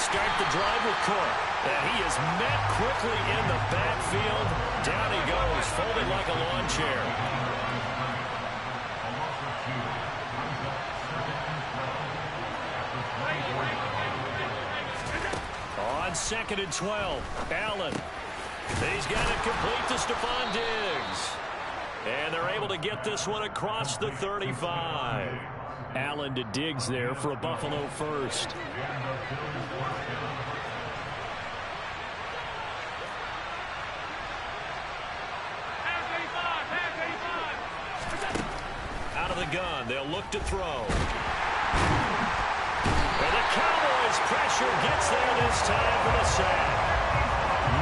start the drive with Cook. And he is met quickly in the backfield. Down he goes, folded like a lawn chair. On 2nd and 12, Allen. He's got it complete to Stephon Diggs. And they're able to get this one across the 35. Allen to Diggs there for a Buffalo first. Out of the gun, they'll look to throw. And the Cowboys pressure gets there this time for the sack.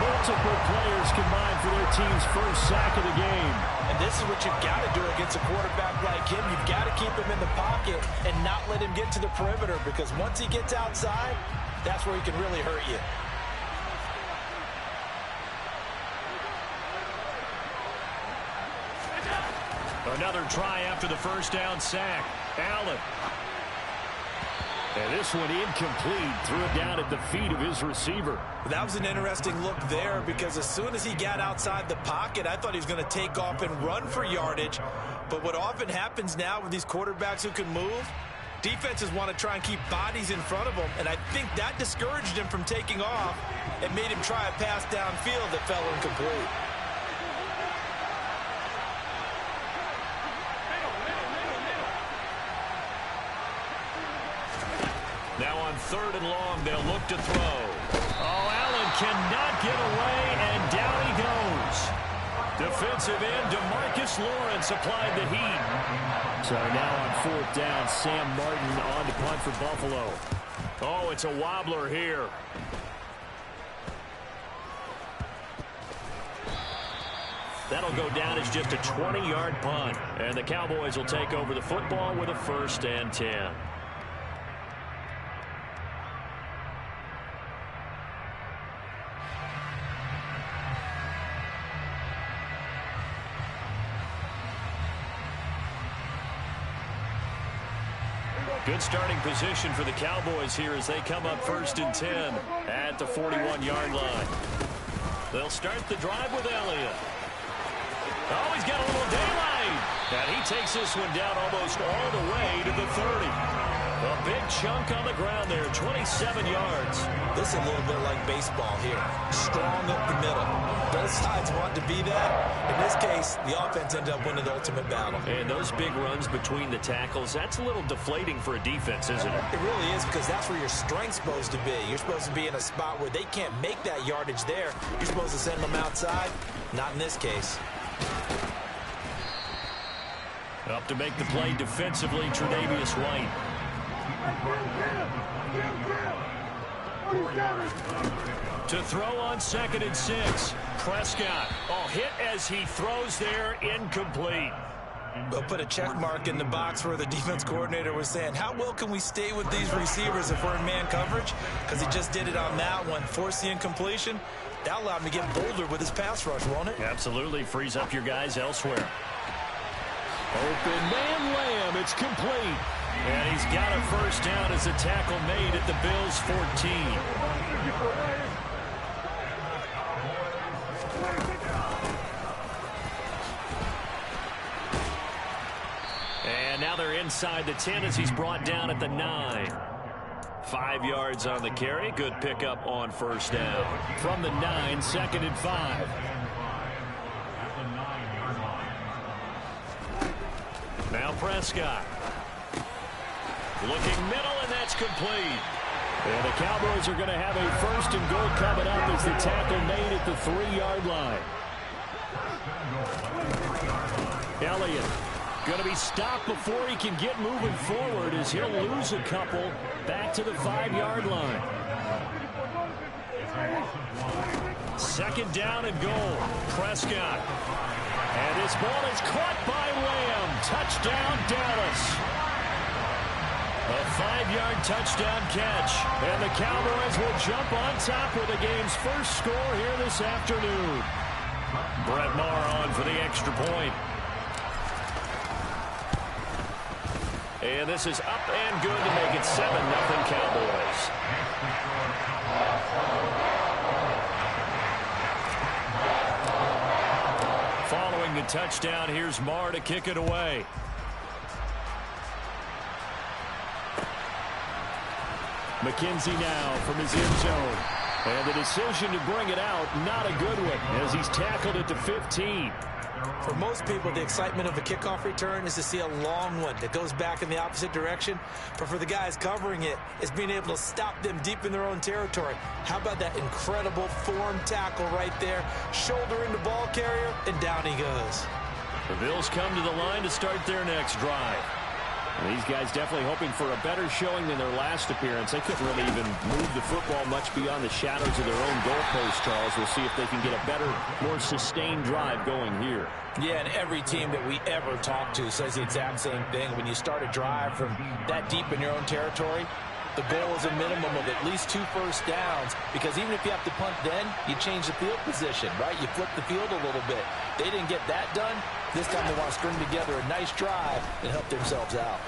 Multiple players combined for their team's first sack of the game. And this is what you've got to do against a quarterback like him. You've got to keep him in the pocket and not let him get to the perimeter, because once he gets outside, that's where he can really hurt you. Another try after the first down sack. Allen. And this one incomplete. Threw it down at the feet of his receiver. That was an interesting look there, because as soon as he got outside the pocket, I thought he was going to take off and run for yardage. But what often happens now with these quarterbacks who can move, defenses want to try and keep bodies in front of them. And I think that discouraged him from taking off and made him try a pass downfield that fell incomplete. Now on 3rd and long, they'll look to throw. Oh, Allen cannot get away, and down he goes. Defensive end, DeMarcus Lawrence applied the heat. So now on 4th down, Sam Martin on to punt for Buffalo. Oh, it's a wobbler here. That'll go down as just a 20-yard punt. And the Cowboys will take over the football with a 1st and 10. Good starting position for the Cowboys here as they come up 1st and 10 at the 41-yard line. They'll start the drive with Elliott. Oh, he's got a little daylight. And he takes this one down almost all the way to the 30. A big chunk on the ground there, 27 yards. This is a little bit like baseball here. Strong up the middle. Both sides want to be that. In this case, the offense ended up winning the ultimate battle. And those big runs between the tackles, that's a little deflating for a defense, isn't it? It really is, because that's where your strength's supposed to be. You're supposed to be in a spot where they can't make that yardage there. You're supposed to send them outside. Not in this case. Up to make the play defensively, Tre'Davious White. To throw on 2nd and 6. Prescott. Oh, hit as he throws there, incomplete. They'll put a check mark in the box where the defense coordinator was saying, how well can we stay with these receivers if we're in man coverage? Because he just did it on that one, forced the incompletion. That allowed him to get bolder with his pass rush, won't it? Absolutely. Frees up your guys elsewhere. Open man Lamb. It's complete. And he's got a 1st down as a tackle made at the Bills' 14. And now they're inside the 10 as he's brought down at the 9. 5 yards on the carry. Good pickup on 1st down. From the 9, 2nd and 5. Now Prescott. Looking middle, and that's complete. And the Cowboys are going to have a 1st and goal coming up as the tackle made at the 3-yard line. Elliott going to be stopped before he can get moving forward as he'll lose a couple back to the 5-yard line. 2nd down and goal. Prescott. And this ball is caught by Lamb. Touchdown, Dallas. A 5-yard touchdown catch. And the Cowboys will jump on top with the game's first score here this afternoon. Brett Maher on for the extra point. And this is up and good to make it 7-0 Cowboys. a touchdown. Here's Marr to kick it away. McKenzie now from his end zone. And the decision to bring it out, not a good one, as he's tackled it to 15. For most people, the excitement of a kickoff return is to see a long one that goes back in the opposite direction. But for the guys covering it, it's being able to stop them deep in their own territory. How about that incredible form tackle right there? Shoulder into ball carrier, and down he goes. The Bills come to the line to start their next drive. And these guys definitely hoping for a better showing than their last appearance. They couldn't really even move the football much beyond the shadows of their own goalpost, Charles. We'll see if they can get a better, more sustained drive going here. Yeah, and every team that we ever talk to says the exact same thing. When you start a drive from that deep in your own territory, the goal is a minimum of at least 2 first downs, because even if you have to punt then, you change the field position, right? You flip the field a little bit. They didn't get that done. This time they want to string together a nice drive and help themselves out.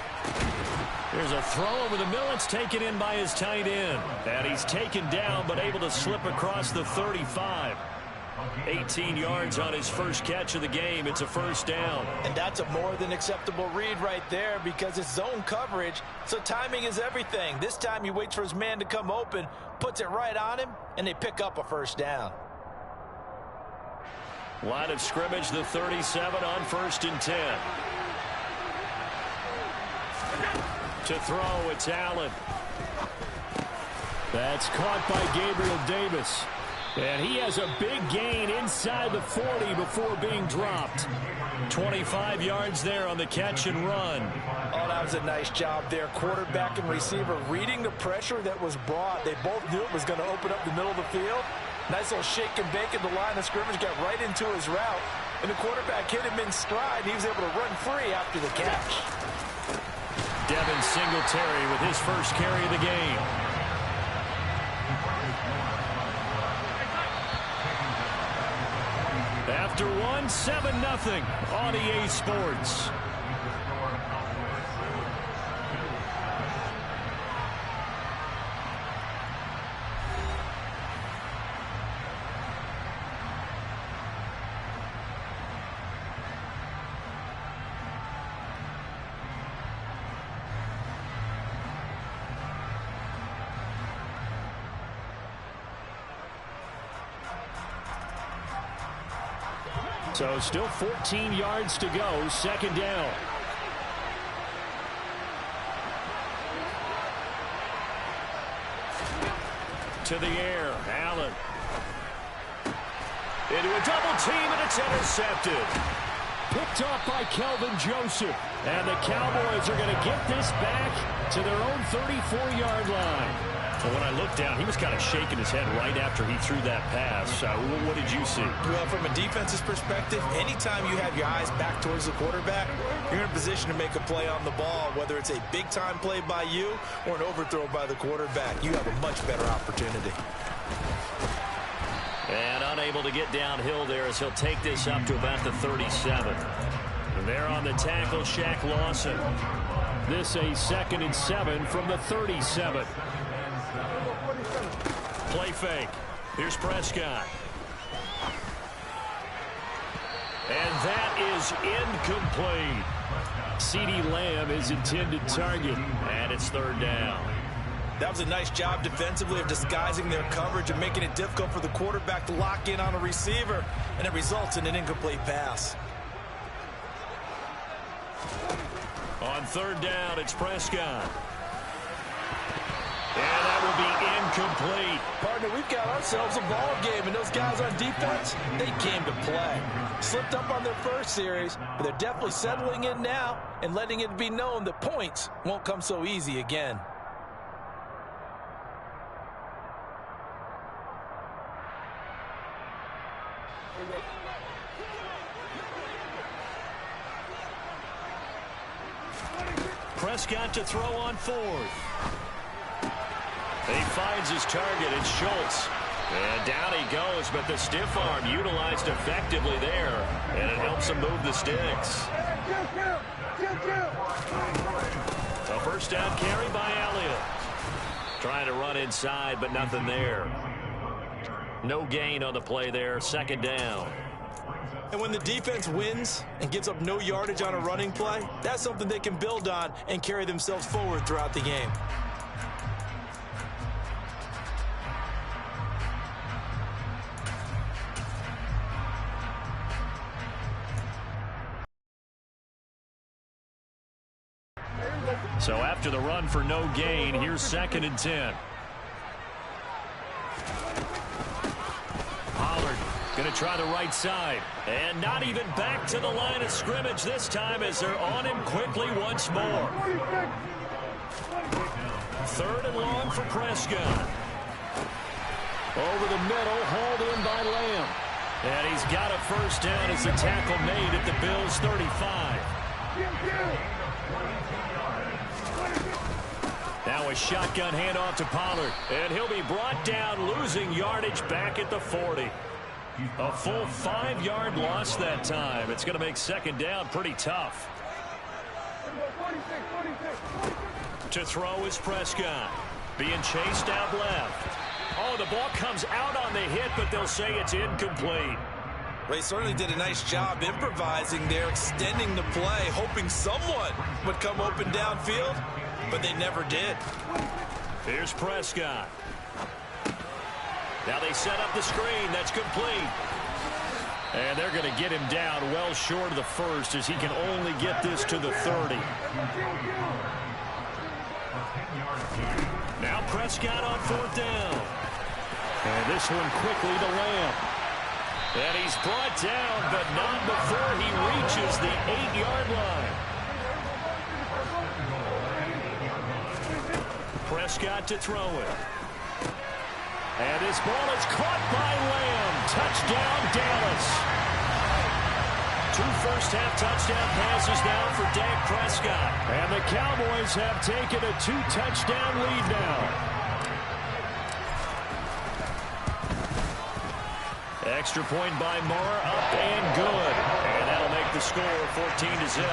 There's a throw over the middle. It's taken in by his tight end. And he's taken down but able to slip across the 35. 18 yards on his first catch of the game. It's a first down. And that's a more than acceptable read right there, because it's zone coverage, so timing is everything. This time he waits for his man to come open, puts it right on him, and they pick up a first down. Line of scrimmage, the 37 on 1st and 10. To throw, it's Allen. That's caught by Gabriel Davis. And he has a big gain inside the 40 before being dropped. 25 yards there on the catch and run. Oh, that was a nice job there. Quarterback and receiver reading the pressure that was brought. They both knew it was going to open up the middle of the field. Nice little shake and bake at the line of scrimmage, got right into his route. And the quarterback hit him in stride. He was able to run free after the catch. Devin Singletary with his first carry of the game. After one, 7-0 on EA Sports. So still 14 yards to go, second down. To the air, Allen. Into a double team, and it's intercepted. Picked off by Kelvin Joseph. And the Cowboys are going to get this back to their own 34-yard line. Well, when I looked down, he was kind of shaking his head right after he threw that pass. What did you see? Well, from a defense's perspective, anytime you have your eyes back towards the quarterback, you're in a position to make a play on the ball, whether it's a big-time play by you or an overthrow by the quarterback. You have a much better opportunity. And unable to get downhill there as he'll take this up to about the 37. And there on the tackle, Shaq Lawson. This a 2nd and 7 from the 37. Play fake. Here's Prescott. And that is incomplete. CeeDee Lamb is intended target, and it's 3rd down. That was a nice job defensively of disguising their coverage and making it difficult for the quarterback to lock in on a receiver, and it results in an incomplete pass. On 3rd down, it's Prescott. And that will be incomplete. Partner, we've got ourselves a ball game, and those guys on defense, they came to play. Slipped up on their first series, but they're definitely settling in now and letting it be known that points won't come so easy again. Prescott to throw on 4th. He finds his target. It's Schultz. And down he goes, but the stiff arm utilized effectively there, and it helps him move the sticks. A first down carry by Elliott. Trying to run inside, but nothing there. No gain on the play there, 2nd down. And when the defense wins and gives up no yardage on a running play, that's something they can build on and carry themselves forward throughout the game. So after the run for no gain, here's 2nd and 10. Pollard going to try the right side. And not even back to the line of scrimmage this time as they're on him quickly once more. 3rd and long for Prescott. Over the middle, hauled in by Lamb. And he's got a first down as the tackle made at the Bills' 35. Now a shotgun handoff to Pollard. And he'll be brought down, losing yardage back at the 40. A full 5-yard loss that time. It's going to make 2nd down pretty tough. To throw is Prescott. Being chased out left. Oh, the ball comes out on the hit, but they'll say it's incomplete. They certainly did a nice job improvising there, extending the play, hoping someone would come open downfield, but they never did. Here's Prescott. Now they set up the screen. That's complete. And they're going to get him down well short of the first as he can only get this to the 30. Now Prescott on 4th down. And this one quickly to Lamb. And he's brought down, but not before he reaches the 8-yard line. Prescott to throw it. And his ball is caught by Lamb. Touchdown, Dallas. 2 first-half touchdown passes now for Dak Prescott. And the Cowboys have taken a 2-touchdown lead now. Extra point by Moore, up and good. And that'll make the score 14-0.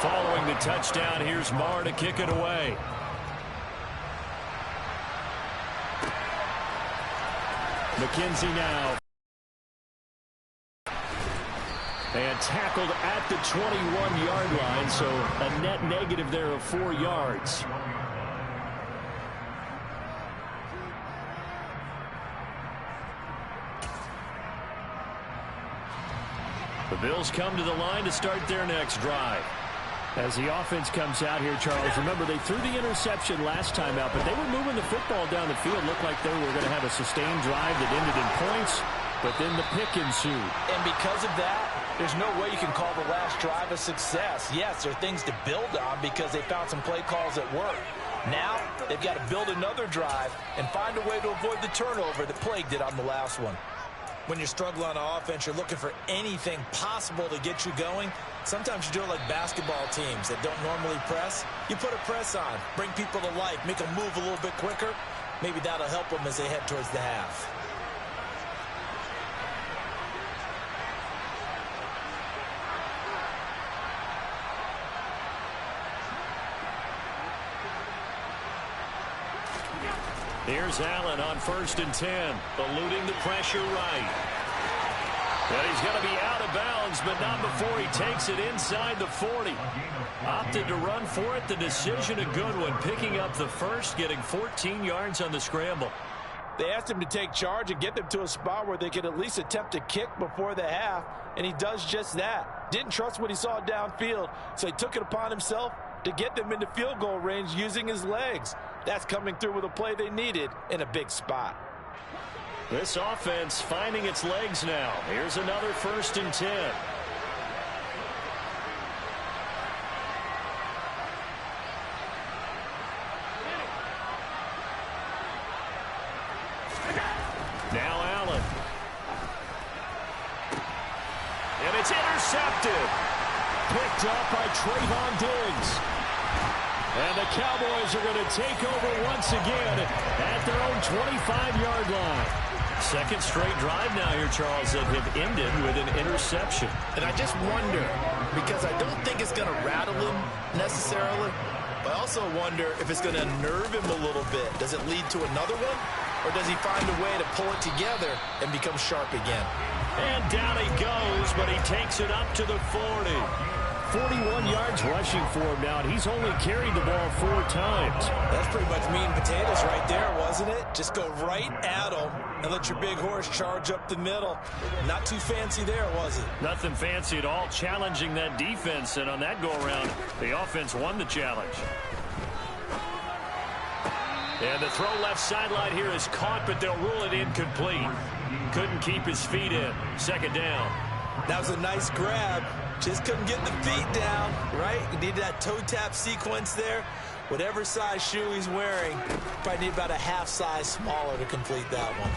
Following the touchdown, here's Moore to kick it away. McKenzie now. And tackled at the 21-yard line, so a net negative there of 4 yards. The Bills come to the line to start their next drive. As the offense comes out here, Charles, remember they threw the interception last time out, but they were moving the football down the field. Looked like they were going to have a sustained drive that ended in points, but then the pick ensued. And because of that, there's no way you can call the last drive a success. Yes, there are things to build on because they found some play calls that work. Now, they've got to build another drive and find a way to avoid the turnover that plagued it on the last one. When you're struggling on offense, you're looking for anything possible to get you going. Sometimes you do it like basketball teams that don't normally press. You put a press on, bring people to life, make them move a little bit quicker. Maybe that'll help them as they head towards the half. Here's Allen on 1st and 10, eluding the pressure right. And he's going to be out of bounds, but not before he takes it inside the 40. Opted to run for it. The decision a good one, picking up the first, getting 14 yards on the scramble. They asked him to take charge and get them to a spot where they could at least attempt a kick before the half, and he does just that. Didn't trust what he saw downfield, so he took it upon himself to get them into field goal range using his legs. That's coming through with a play they needed in a big spot. This offense finding its legs now. Here's another 1st and 10. Now Allen. And it's intercepted. Picked up by Trayvon Diggs. And the Cowboys are going to take over once again at their own 25-yard line. Second straight drive now here, Charles, that have ended with an interception. And I just wonder, because I don't think it's going to rattle him necessarily, but I also wonder if it's going to unnerve him a little bit. Does it lead to another one? or does he find a way to pull it together and become sharp again? And down he goes, but he takes it up to the 40. 41 yards rushing for him now, and he's only carried the ball 4 times. That's pretty much meat and potatoes right there, wasn't it? Just go right at him and let your big horse charge up the middle. Not too fancy there, was it? Nothing fancy at all, challenging that defense, and on that go-around, the offense won the challenge. And the throw left sideline here is caught, but they'll rule it incomplete. Couldn't keep his feet in. Second down. That was a nice grab. Just couldn't get the feet down, right? You need that toe tap sequence there. Whatever size shoe he's wearing, probably need about a half size smaller to complete that one.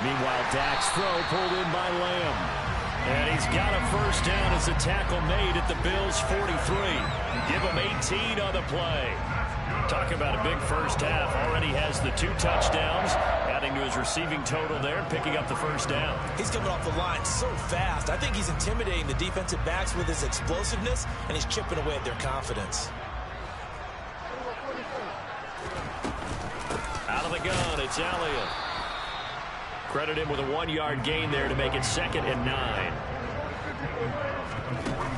Meanwhile, Dak's throw pulled in by Lamb. And he's got a first down as a tackle made at the Bills' 43. Give him 18 on the play. Talk about a big first half. Already has the 2 touchdowns, adding to his receiving total there and picking up the first down. He's coming off the line so fast. I think he's intimidating the defensive backs with his explosiveness, and he's chipping away at their confidence. Out of the gun, it's Elliott. Credit him with a 1-yard gain there to make it 2nd and 9.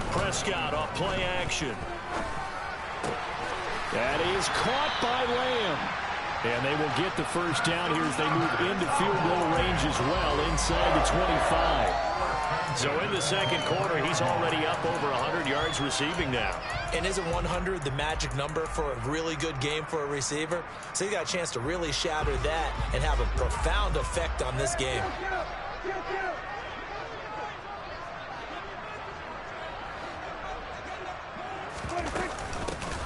Prescott off play action. That is caught by Lamb. And they will get the first down here as they move into field goal range as well inside the 25. So in the second quarter, he's already up over 100 yards receiving now. And isn't 100 the magic number for a really good game for a receiver? So he got a chance to really shatter that and have a profound effect on this game.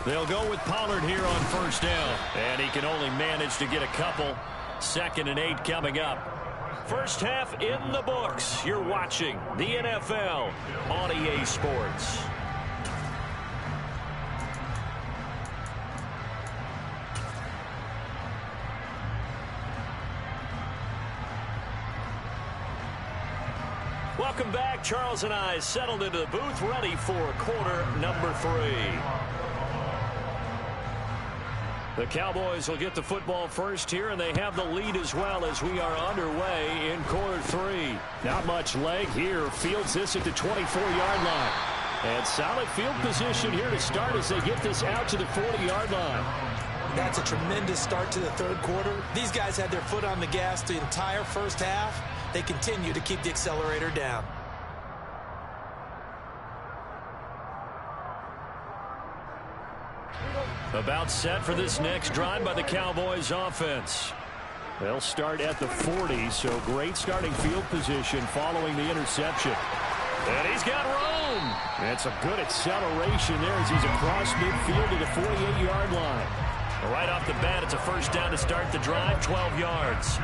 They'll go with Pollard here on first down. And he can only manage to get a couple. 2nd and 8 coming up. First half in the books. You're watching the NFL on EA Sports. Welcome back. Charles and I settled into the booth, ready for quarter number 3. The Cowboys will get the football first here, and they have the lead as well as we are underway in quarter 3. Not much leg here. Fields this at the 24-yard line. And solid field position here to start as they get this out to the 40-yard line. That's a tremendous start to the third quarter. These guys had their foot on the gas the entire first half. They continue to keep the accelerator down. About set for this next drive by the Cowboys offense. They'll start at the 40, so great starting field position following the interception. And he's got room. That's a good acceleration there as he's across midfield to the 48-yard line. Right off the bat, it's a first down to start the drive, 12 yards.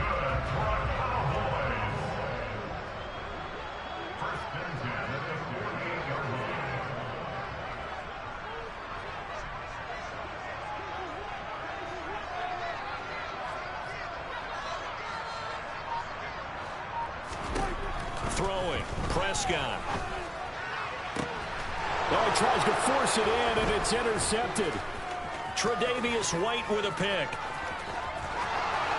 Throwing, Prescott. Oh, he tries to force it in, and it's intercepted. Tre'Davious White with a pick.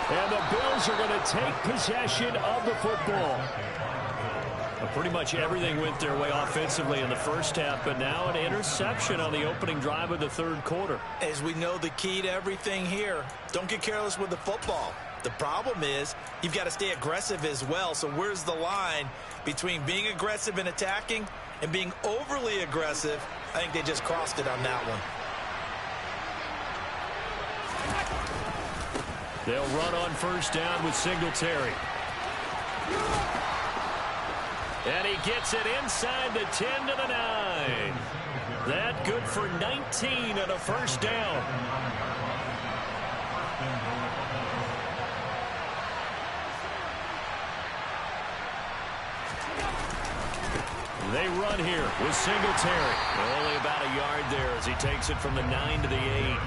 And the Bills are going to take possession of the football. Well, pretty much everything went their way offensively in the first half, but now an interception on the opening drive of the third quarter. As we know, the key to everything here, don't get careless with the football. The problem is you've got to stay aggressive as well. So where's the line between being aggressive and attacking and being overly aggressive? I think they just crossed it on that one. They'll run on first down with Singletary. And he gets it inside the 10 to the 9. That good for 19 and a first down. They run here with Singletary. Only about a yard there as he takes it from the 9 to the 8.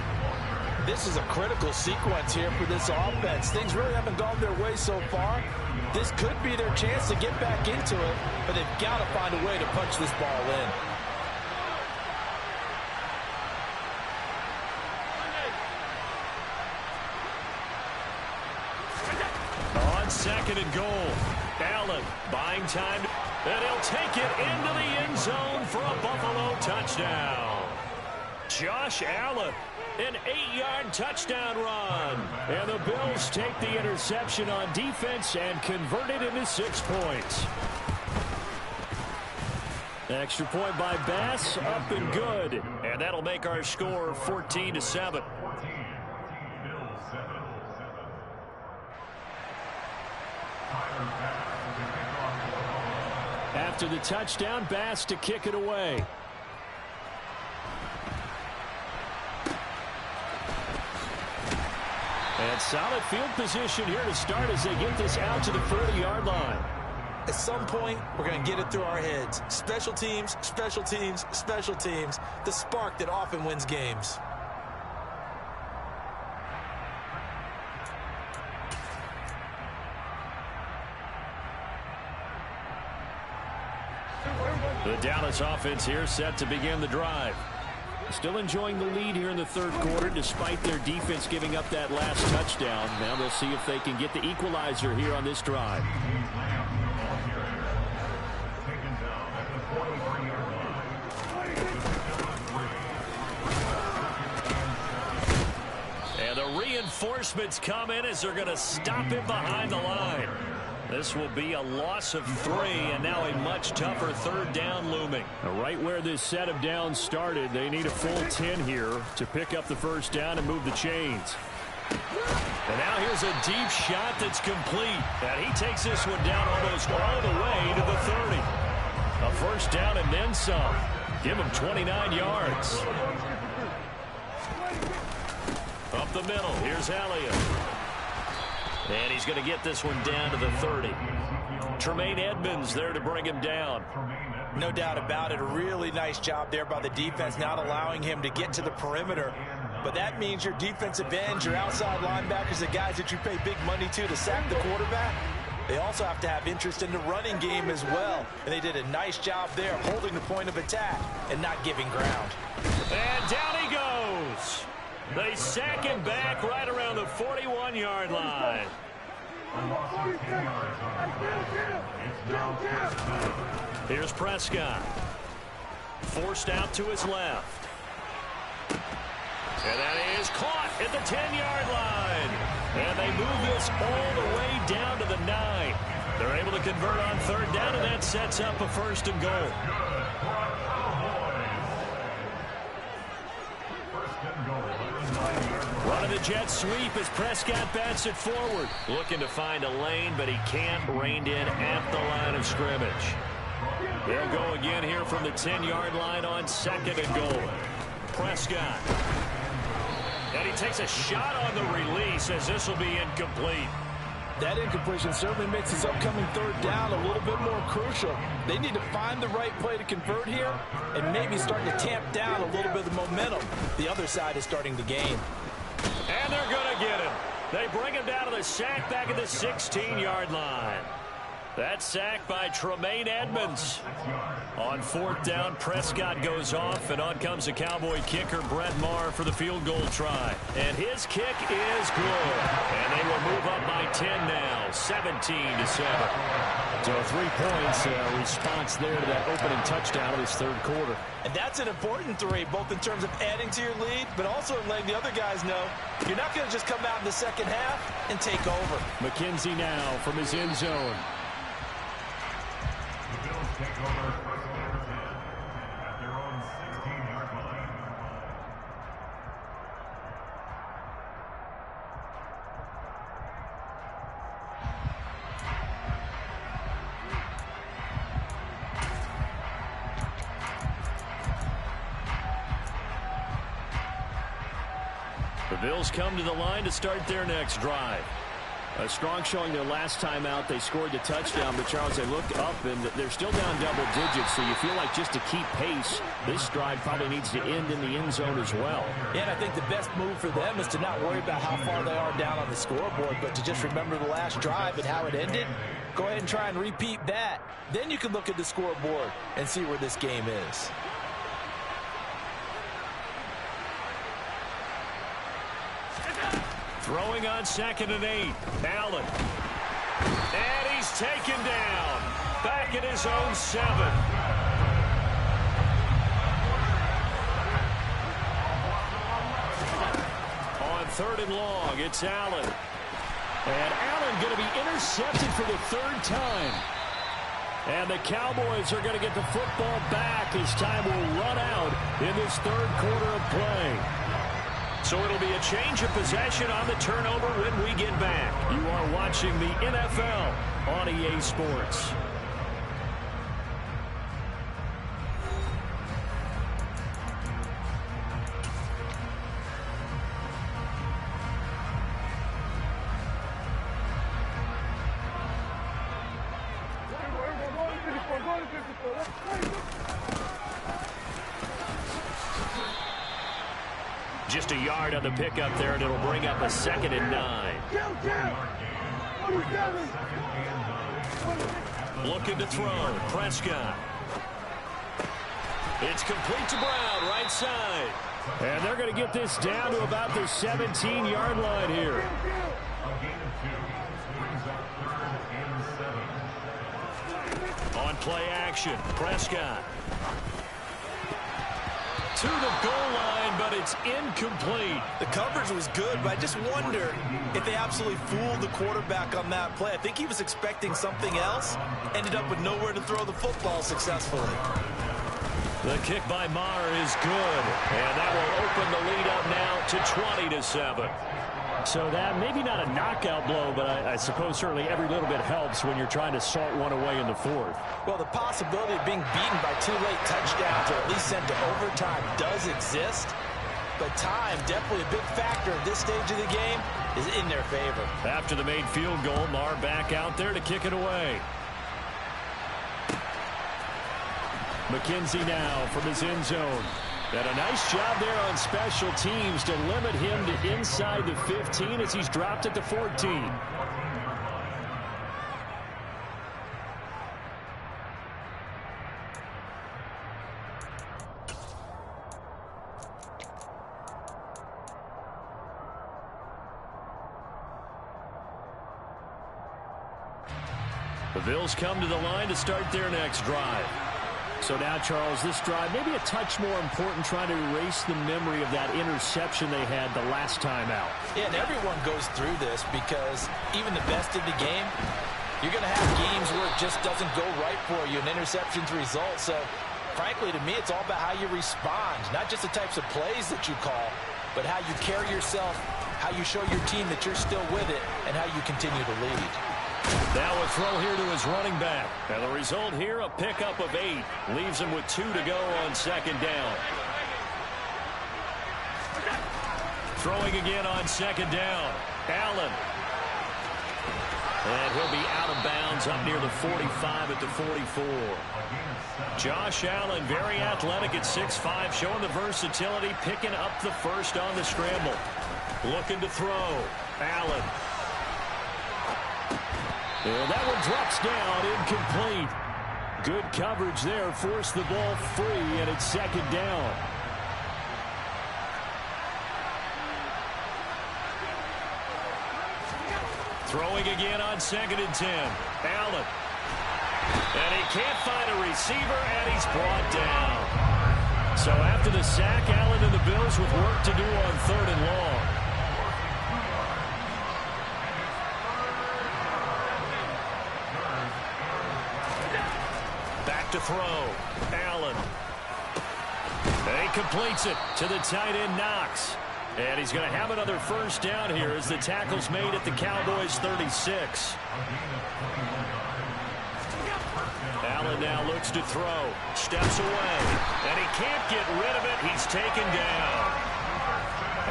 This is a critical sequence here for this offense. Things really haven't gone their way so far. This could be their chance to get back into it, but they've got to find a way to punch this ball in. second and goal. Allen buying time, and he'll take it into the end zone for a Buffalo touchdown. Josh Allen, an 8-yard touchdown run. And the Bills take the interception on defense and convert it into 6 points. Extra point by Bass, up and good. And that'll make our score 14-7. After the touchdown, Bass to kick it away. And solid field position here to start as they get this out to the 40-yard line. At some point, we're going to get it through our heads. Special teams, special teams, special teams. The spark that often wins games. The Dallas offense here set to begin the drive. Still enjoying the lead here in the third quarter despite their defense giving up that last touchdown. Now they'll see if they can get the equalizer here on this drive. And the reinforcements come in as they're going to stop him behind the line. This will be a loss of 3, and now a much tougher third down looming. Right where this set of downs started, they need a full 10 here to pick up the first down and move the chains. And now here's a deep shot that's complete. And he takes this one down almost all the way to the 30. A first down and then some. Give him 29 yards. Up the middle, here's Elliott. And he's going to get this one down to the 30. Tremaine Edmonds there to bring him down. No doubt about it. A really nice job there by the defense, not allowing him to get to the perimeter. But that means your defensive ends, your outside linebackers, the guys that you pay big money to sack the quarterback, they also have to have interest in the running game as well. And they did a nice job there holding the point of attack and not giving ground. And down he goes. They sack him back right around the 41-yard line. Here's Prescott. Forced out to his left. And that is caught at the 10-yard line. And they move this all the way down to the 9. They're able to convert on third down, and that sets up a first and goal. Running the jet sweep as Prescott bats it forward. Looking to find a lane, but he can't. Reined in at the line of scrimmage. They'll go again here from the 10-yard line on second and goal. Prescott. And he takes a shot on the release as this will be incomplete. That incompletion certainly makes his upcoming third down a little bit more crucial. They need to find the right play to convert here and maybe start to tamp down a little bit of the momentum the other side is starting to gain. And they're going to get him. They bring him down to the sack back at the 16-yard line. That sack by Tremaine Edmonds. On fourth down, Prescott goes off, and on comes the Cowboy kicker, Brett Maher, for the field goal try. And his kick is good. And they will move up by 10 now, 17-7. So 3 points response there to that opening touchdown of this third quarter. And that's an important 3, both in terms of adding to your lead, but also letting the other guys know you're not going to just come out in the second half and take over. McKenzie now from his end zone. The Bills take over first down and 10 at their own 16-yard line. The Bills come to the line to start their next drive. A strong showing their last time out. They scored the touchdown, but Charles, they look up and they're still down double digits, so you feel like just to keep pace, this drive probably needs to end in the end zone as well. Yeah, and I think the best move for them is to not worry about how far they are down on the scoreboard, but to just remember the last drive and how it ended. Go ahead and try and repeat that. Then you can look at the scoreboard and see where this game is. Throwing on second and 8. Allen. taken down. Back at his own 7. On 3rd and long, it's Allen. And Allen going to be intercepted for the 3rd time. And the Cowboys are going to get the football back as time will run out in this 3rd quarter of play. So it'll be a change of possession on the turnover when we get back. You are watching the NFL on EA Sports. Just a yard on the pickup there, and it'll bring up a 2nd and 9. Looking to throw. Prescott. It's complete to Brown, right side. And they're going to get this down to about the 17-yard line here. On play action, Prescott. To the goal line, but it's incomplete. The coverage was good, but I just wonder if they absolutely fooled the quarterback on that play. I think he was expecting something else, ended up with nowhere to throw the football successfully. The kick by Maher is good, and that will open the lead up now to 20-7. So that maybe not a knockout blow, but I suppose certainly every little bit helps when you're trying to salt one away in the 4th. Well, the possibility of being beaten by 2 late touchdowns or at least sent to overtime does exist. But time, definitely a big factor at this stage of the game, is in their favor. After the made field goal, Maher back out there to kick it away. McKenzie now from his end zone. And a nice job there on special teams to limit him to inside the 15 as he's dropped at the 14. The Bills come to the line to start their next drive. So now, Charles, this drive maybe a touch more important, trying to erase the memory of that interception they had the last time out. Yeah, and everyone goes through this because even the best of the game, you're going to have games where it just doesn't go right for you, and interceptions result. So, frankly, to me, it's all about how you respond, not just the types of plays that you call, but how you carry yourself, how you show your team that you're still with it, and how you continue to lead. Now a throw here to his running back. And the result here, a pickup of 8. Leaves him with 2 to go on 2nd down. Throwing again on 2nd down. Allen. And he'll be out of bounds up near the 45 at the 44. Josh Allen, very athletic at 6'5", showing the versatility, picking up the first on the scramble. Looking to throw. Allen. And that one drops down, incomplete. Good coverage there, forced the ball free, and it's 2nd down. Throwing again on 2nd and 10. Allen. And he can't find a receiver, and he's brought down. So after the sack, Allen and the Bills with work to do on 3rd and long. To throw. Allen. And he completes it to the tight end, Knox. And he's going to have another first down here as the tackle's made at the Cowboys' 36. Allen now looks to throw. Steps away. And he can't get rid of it. He's taken down.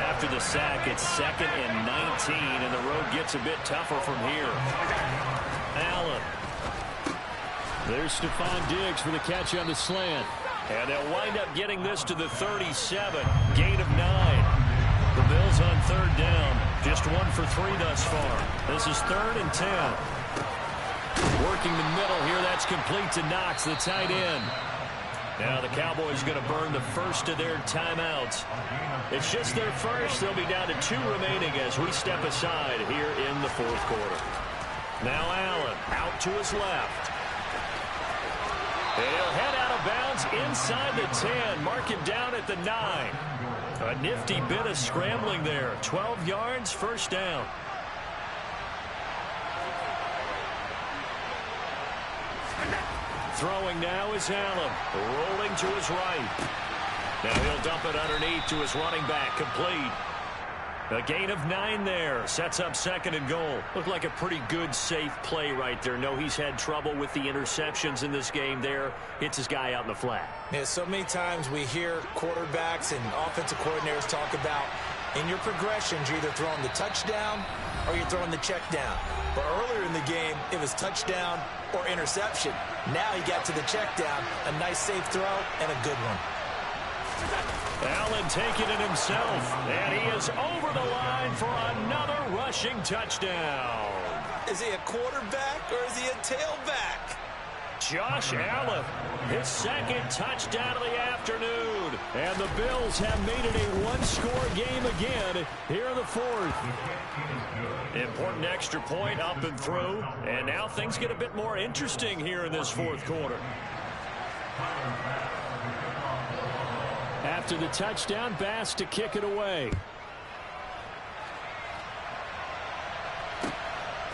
After the sack, it's 2nd and 19, and the road gets a bit tougher from here. Allen. There's Stephon Diggs for the catch on the slant. And they'll wind up getting this to the 37. Gain of 9. The Bills on 3rd down. Just 1 for 3 thus far. This is 3rd and 10. Working the middle here. That's complete to Knox, the tight end. Now the Cowboys going to burn the first of their timeouts. It's just their first. They'll be down to 2 remaining as we step aside here in the 4th quarter. Now Allen out to his left. And he'll head out of bounds inside the 10. Mark him down at the 9. A nifty bit of scrambling there. 12 yards, first down. Throwing now is Allen. Rolling to his right. Now he'll dump it underneath to his running back. Complete. A gain of 9 there. Sets up second and goal. Looked like a pretty good, safe play right there. No, he's had trouble with the interceptions in this game there. Hits his guy out in the flat. Yeah, so many times we hear quarterbacks and offensive coordinators talk about in your progressions, you're either throwing the touchdown or you're throwing the check down. But earlier in the game, it was touchdown or interception. Now he got to the check down. A nice safe throw and a good one. Allen taking it himself, and he is over the line for another rushing touchdown. Is he a quarterback or is he a tailback? Josh Allen, his second touchdown of the afternoon. And the Bills have made it a one-score game again here in the fourth. Important extra point up and through. And now things get a bit more interesting here in this fourth quarter. After the touchdown, Bass to kick it away.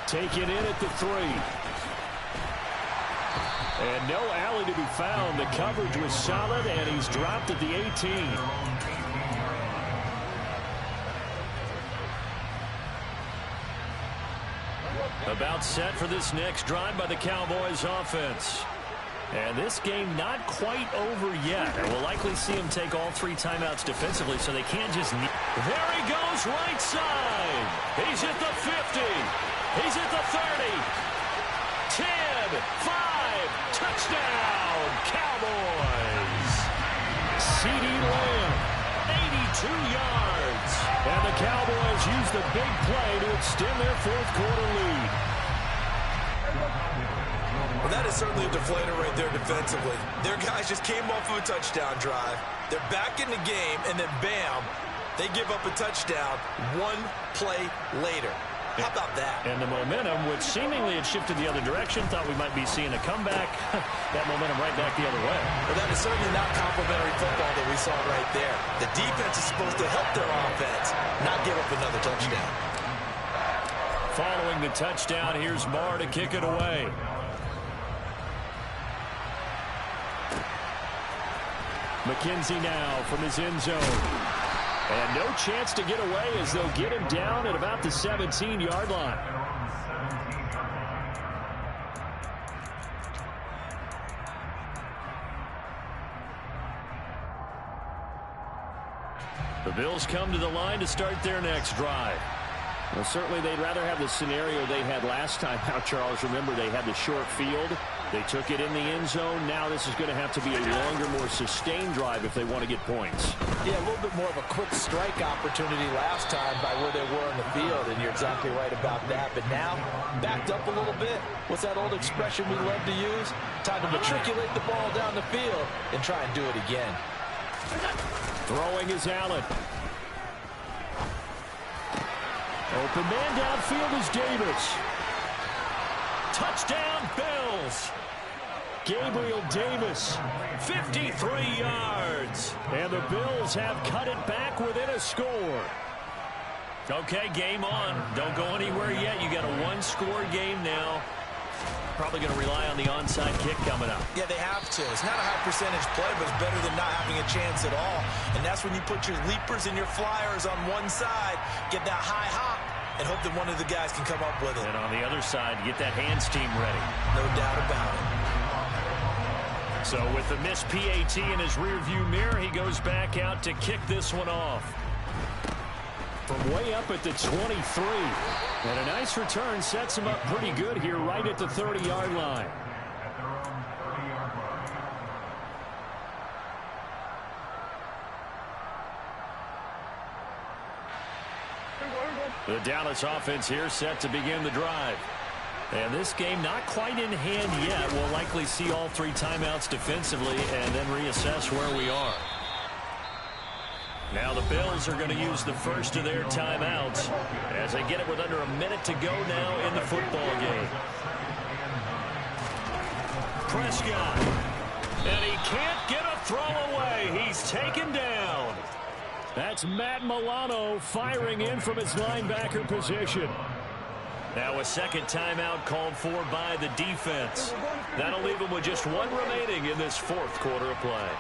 Taken in at the 3. And no alley to be found. The coverage was solid, and he's dropped at the 18. About set for this next drive by the Cowboys offense. And this game not quite over yet. And we'll likely see him take all 3 timeouts defensively, so they can't just... There he goes, right side. He's at the 50. He's at the 30. 10, 5, touchdown, Cowboys. C.D. Lamb, 82 yards. And the Cowboys use the big play to extend their fourth quarter lead. Well, that is certainly a deflator right there defensively. Their guys just came off of a touchdown drive. They're back in the game, and then bam, they give up a touchdown 1 play later. How about that? And the momentum, which seemingly had shifted the other direction, thought we might be seeing a comeback. That momentum right back the other way. Well, that is certainly not complimentary football that we saw right there. The defense is supposed to help their offense, not give up another touchdown. Following the touchdown, here's Marr to kick it away. McKenzie now from his end zone. And no chance to get away as they'll get him down at about the 17-yard line. The Bills come to the line to start their next drive. Well, certainly they'd rather have the scenario they had last time out, Charles. Remember, they had the short field. They took it in the end zone. Now this is going to have to be a longer, more sustained drive if they want to get points. Yeah, a little bit more of a quick strike opportunity last time by where they were in the field, and you're exactly right about that. But now, backed up a little bit. What's that old expression we love to use? Time to matriculate the ball down the field and try and do it again. Throwing is Allen. Open man downfield is Davis. Touchdown, Bills. Gabriel Davis, 53 yards. And the Bills have cut it back within a score. Okay, game on. Don't go anywhere yet. You got a one-score game now. Probably going to rely on the onside kick coming up. Yeah, they have to. It's not a high percentage play, but it's better than not having a chance at all. And that's when you put your leapers and your flyers on one side, get that high hop, and hope that one of the guys can come up with it. And on the other side, get that hands team ready. No doubt about it. So with the missed PAT in his rearview mirror, he goes back out to kick this one off. From way up at the 23. And a nice return sets him up pretty good here right at the 30-yard line. The Dallas offense here set to begin the drive. And this game not quite in hand yet. We'll likely see all 3 timeouts defensively and then reassess where we are. Now the Bills are going to use the first of their timeouts as they get it with under a minute to go now in the football game. Prescott. And he can't get a throw away. He's taken down. That's Matt Milano firing in from his linebacker position. Now a second timeout called for by the defense. That'll leave them with just one remaining in this fourth quarter of play.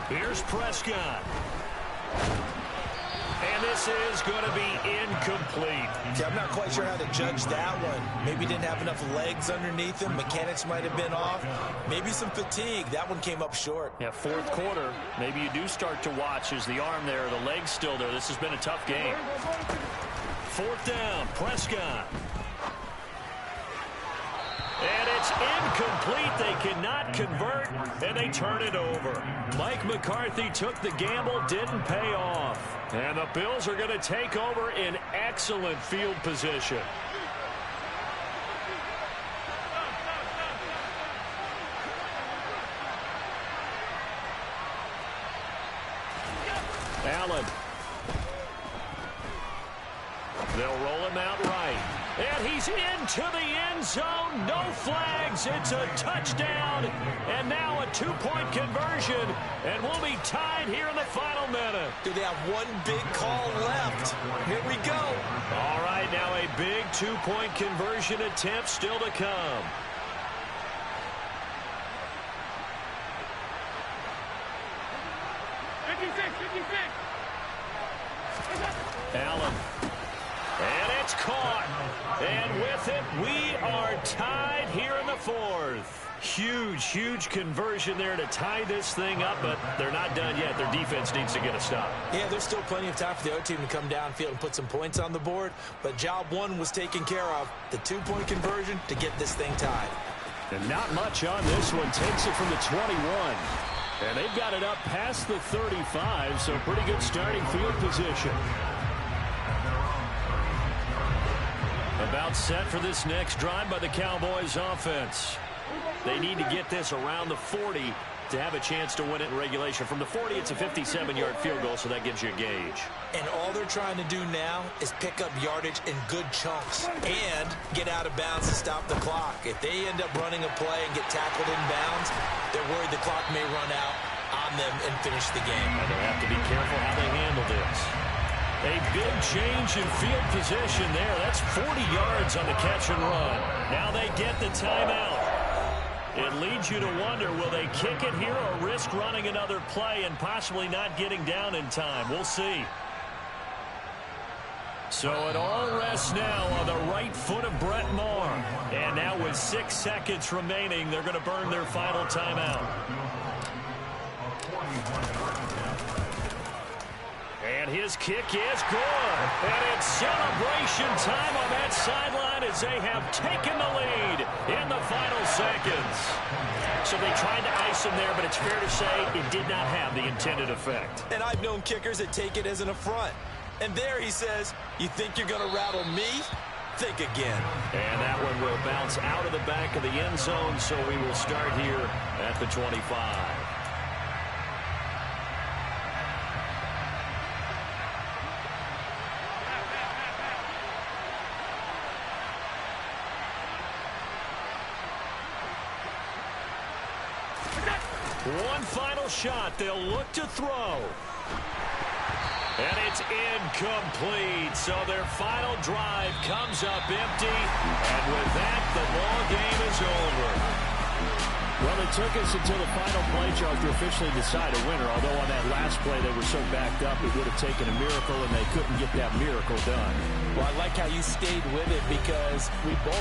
Here's Prescott. And this is going to be incomplete. Yeah, I'm not quite sure how to judge that one. Maybe didn't have enough legs underneath him. Mechanics might have been off. Maybe some fatigue. That one came up short. Yeah, fourth quarter. Maybe you do start to watch. Is the arm there, the leg's still there? This has been a tough game. Fourth down, Prescott. And it's incomplete. They cannot convert, and they turn it over. Mike McCarthy took the gamble, didn't pay off. And the Bills are going to take over in excellent field position. Allen. They'll roll him out right. And he's into the end zone. No flags. It's a touchdown. And now a two-point conversion. And we'll be tied here in the final minute. Do they have one big call left? Here we go. All right, now a big two-point conversion attempt still to come. Allen. And it's caught. And with it, we are tied here in the fourth. Huge conversion there to tie this thing up, but they're not done yet. Their defense needs to get a stop. Yeah, there's still plenty of time for the other team to come downfield and put some points on the board, but job one was taken care of. The two-point conversion to get this thing tied. And not much on this one. Takes it from the 21. And they've got it up past the 35, so pretty good starting field position. About set for this next drive by the Cowboys offense. They need to get this around the 40 to have a chance to win it in regulation. From the 40, it's a 57-yard field goal, so that gives you a gauge. And all they're trying to do now is pick up yardage in good chunks and get out of bounds to stop the clock. If they end up running a play and get tackled in bounds, they're worried the clock may run out on them and finish the game. And they'll have to be careful how they handle this. A big change in field position there. That's 40 yards on the catch and run. Now they get the timeout. It leads you to wonder, will they kick it here or risk running another play and possibly not getting down in time? We'll see. So it all rests now on the right foot of Brett Maher. And now with 6 seconds remaining, they're going to burn their final timeout. And his kick is good. And it's celebration time on that sideline as they have taken the lead in the final seconds. So they tried to ice him there, but it's fair to say it did not have the intended effect. And I've known kickers that take it as an affront. And there he says, you think you're going to rattle me? Think again. And that one will bounce out of the back of the end zone, so we will start here at the 25. One final shot. They'll look to throw. And it's incomplete. So their final drive comes up empty. And with that, the ball game is over. Well, it took us until the final play, Charles, to officially decide a winner. Although on that last play, they were so backed up, it would have taken a miracle, and they couldn't get that miracle done. Well, I like how you stayed with it because we both